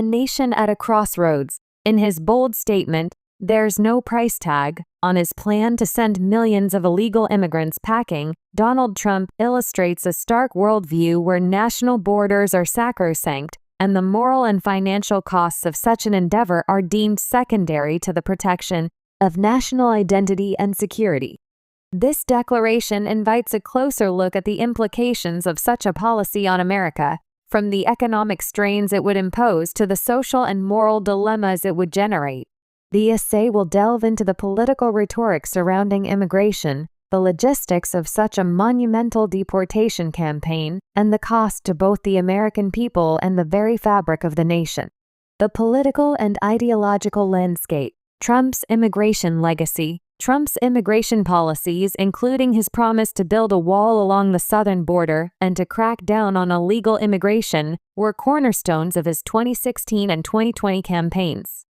a nation at a crossroads. In his bold statement, "There's no price tag," on his plan to send millions of illegal immigrants packing, Donald Trump illustrates a stark worldview where national borders are sacrosanct, and the moral and financial costs of such an endeavor are deemed secondary to the protection of national identity and security. This declaration invites a closer look at the implications of such a policy on America, from the economic strains it would impose to the social and moral dilemmas it would generate. The essay will delve into the political rhetoric surrounding immigration, the logistics of such a monumental deportation campaign, and the cost to both the American people and the very fabric of the nation. The political and ideological landscape. Trump's immigration legacy. Trump's immigration policies, including his promise to build a wall along the southern border and to crack down on illegal immigration, were cornerstones of his 2016 and 2020 campaigns.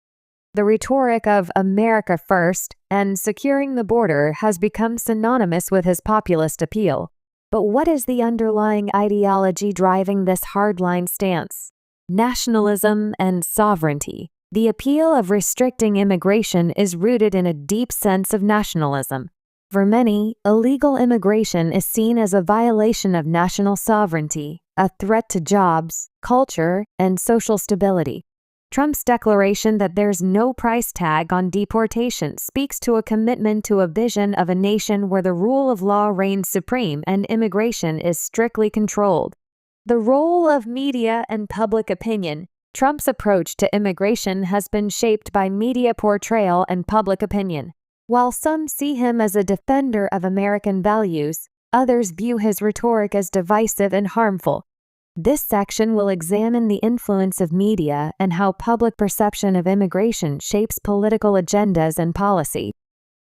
The rhetoric of "America first" and "securing the border" has become synonymous with his populist appeal. But what is the underlying ideology driving this hardline stance? Nationalism and sovereignty. The appeal of restricting immigration is rooted in a deep sense of nationalism. For many, illegal immigration is seen as a violation of national sovereignty, a threat to jobs, culture, and social stability. Trump's declaration that there's no price tag on deportation speaks to a commitment to a vision of a nation where the rule of law reigns supreme and immigration is strictly controlled. The role of media and public opinion. Trump's approach to immigration has been shaped by media portrayal and public opinion. While some see him as a defender of American values, others view his rhetoric as divisive and harmful. This section will examine the influence of media and how public perception of immigration shapes political agendas and policy.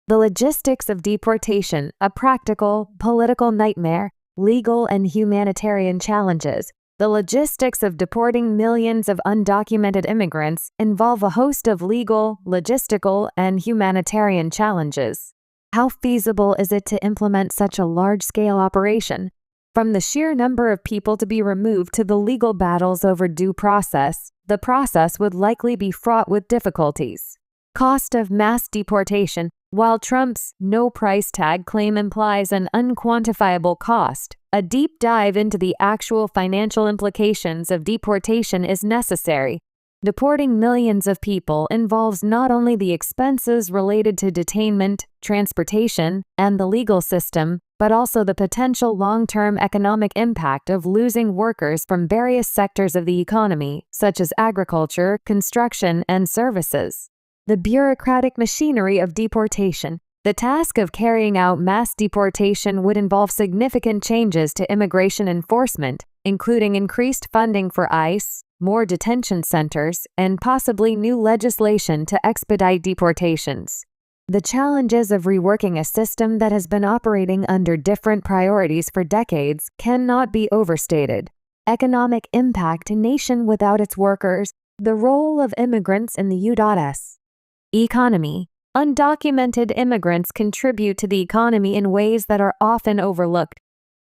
The logistics of deportation, a practical, political nightmare, legal and humanitarian challenges. The logistics of deporting millions of undocumented immigrants involve a host of legal, logistical, and humanitarian challenges. How feasible is it to implement such a large-scale operation? From the sheer number of people to be removed to the legal battles over due process, the process would likely be fraught with difficulties. Cost of mass deportation. While Trump's "no price tag" claim implies an unquantifiable cost, a deep dive into the actual financial implications of deportation is necessary. Deporting millions of people involves not only the expenses related to detainment, transportation, and the legal system, but also the potential long-term economic impact of losing workers from various sectors of the economy, such as agriculture, construction, and services. The bureaucratic machinery of deportation. The task of carrying out mass deportation would involve significant changes to immigration enforcement, including increased funding for ICE, more detention centers, and possibly new legislation to expedite deportations. The challenges of reworking a system that has been operating under different priorities for decades cannot be overstated. Economic impact. A nation without its workers. The role of immigrants in the U.S. Economy. Undocumented immigrants contribute to the economy in ways that are often overlooked.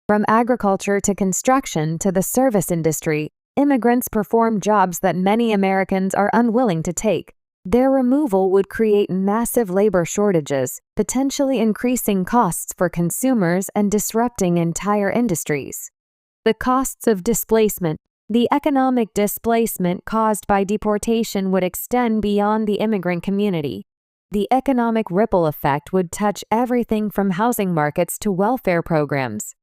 From agriculture to construction to the service industry, immigrants perform jobs that many Americans are unwilling to take. Their removal would create massive labor shortages, potentially increasing costs for consumers and disrupting entire industries. The costs of displacement. The economic displacement caused by deportation would extend beyond the immigrant community. The economic ripple effect would touch everything from housing markets to welfare programs.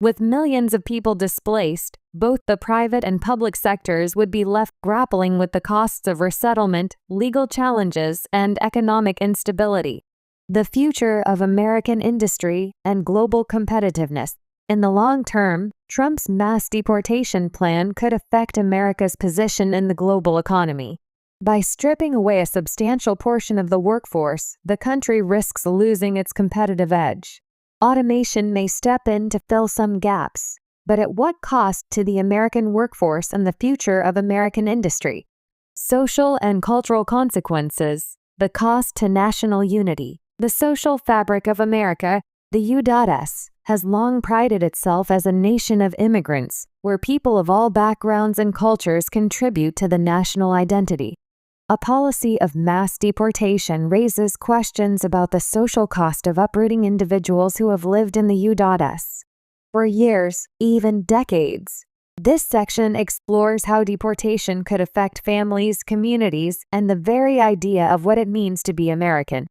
With millions of people displaced, both the private and public sectors would be left grappling with the costs of resettlement, legal challenges, and economic instability. The future of American industry and global competitiveness. In the long term, Trump's mass deportation plan could affect America's position in the global economy. By stripping away a substantial portion of the workforce, the country risks losing its competitive edge. Automation may step in to fill some gaps, but at what cost to the American workforce and the future of American industry? Social and cultural consequences. The cost to national unity. The social fabric of America The U.S. has long prided itself as a nation of immigrants, where people of all backgrounds and cultures contribute to the national identity. A policy of mass deportation raises questions about the social cost of uprooting individuals who have lived in the U.S. for years, even decades. This section explores how deportation could affect families, communities, and the very idea of what it means to be American.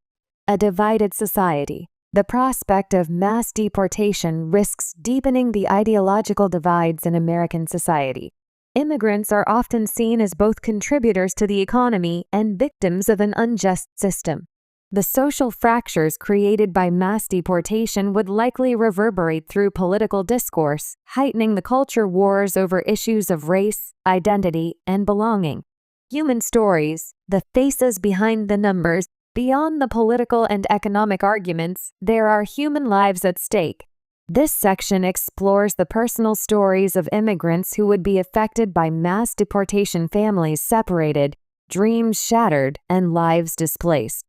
A divided society. The prospect of mass deportation risks deepening the ideological divides in American society. Immigrants are often seen as both contributors to the economy and victims of an unjust system. The social fractures created by mass deportation would likely reverberate through political discourse, heightening the culture wars over issues of race, identity, and belonging. Human stories, the faces behind the numbers. Beyond the political and economic arguments, there are human lives at stake. This section explores the personal stories of immigrants who would be affected by mass deportation, families separated, dreams shattered, and lives displaced.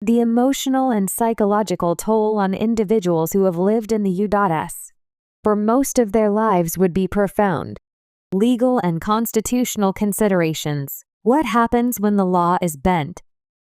The emotional and psychological toll on individuals who have lived in the U.S. for most of their lives would be profound. Legal and constitutional considerations. What happens when the law is bent?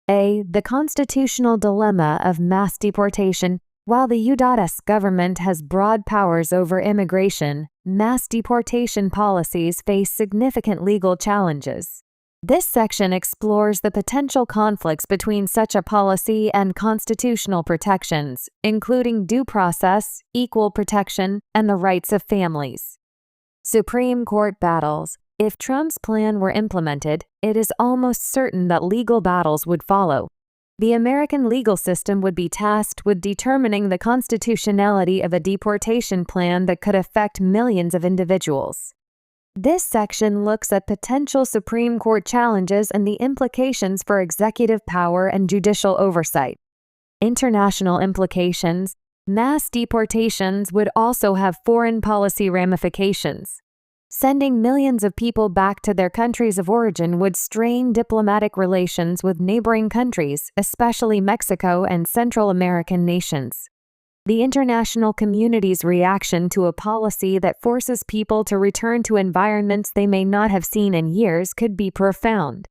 The constitutional dilemma of mass deportation. While the U.S. government has broad powers over immigration, mass deportation policies face significant legal challenges. This section explores the potential conflicts between such a policy and constitutional protections, including due process, equal protection, and the rights of families. Supreme Court battles. If Trump's plan were implemented, it is almost certain that legal battles would follow. The American legal system would be tasked with determining the constitutionality of a deportation plan that could affect millions of individuals. This section looks at potential Supreme Court challenges and the implications for executive power and judicial oversight. International implications. Mass deportations would also have foreign policy ramifications. Sending millions of people back to their countries of origin would strain diplomatic relations with neighboring countries, especially Mexico and Central American nations. The international community's reaction to a policy that forces people to return to environments they may not have seen in years could be profound.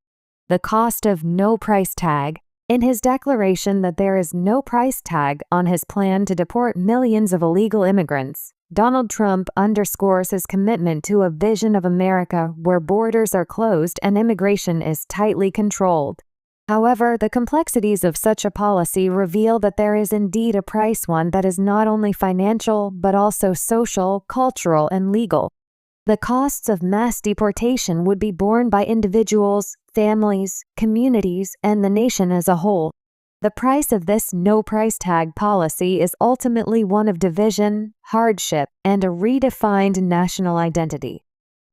The cost of no price tag. In his declaration that there is no price tag on his plan to deport millions of illegal immigrants, Donald Trump underscores his commitment to a vision of America where borders are closed and immigration is tightly controlled. However, the complexities of such a policy reveal that there is indeed a price, one that is not only financial but also social, cultural, and legal. The costs of mass deportation would be borne by individuals, families, communities, and the nation as a whole. The price of this no price tag policy is ultimately one of division, hardship, and a redefined national identity.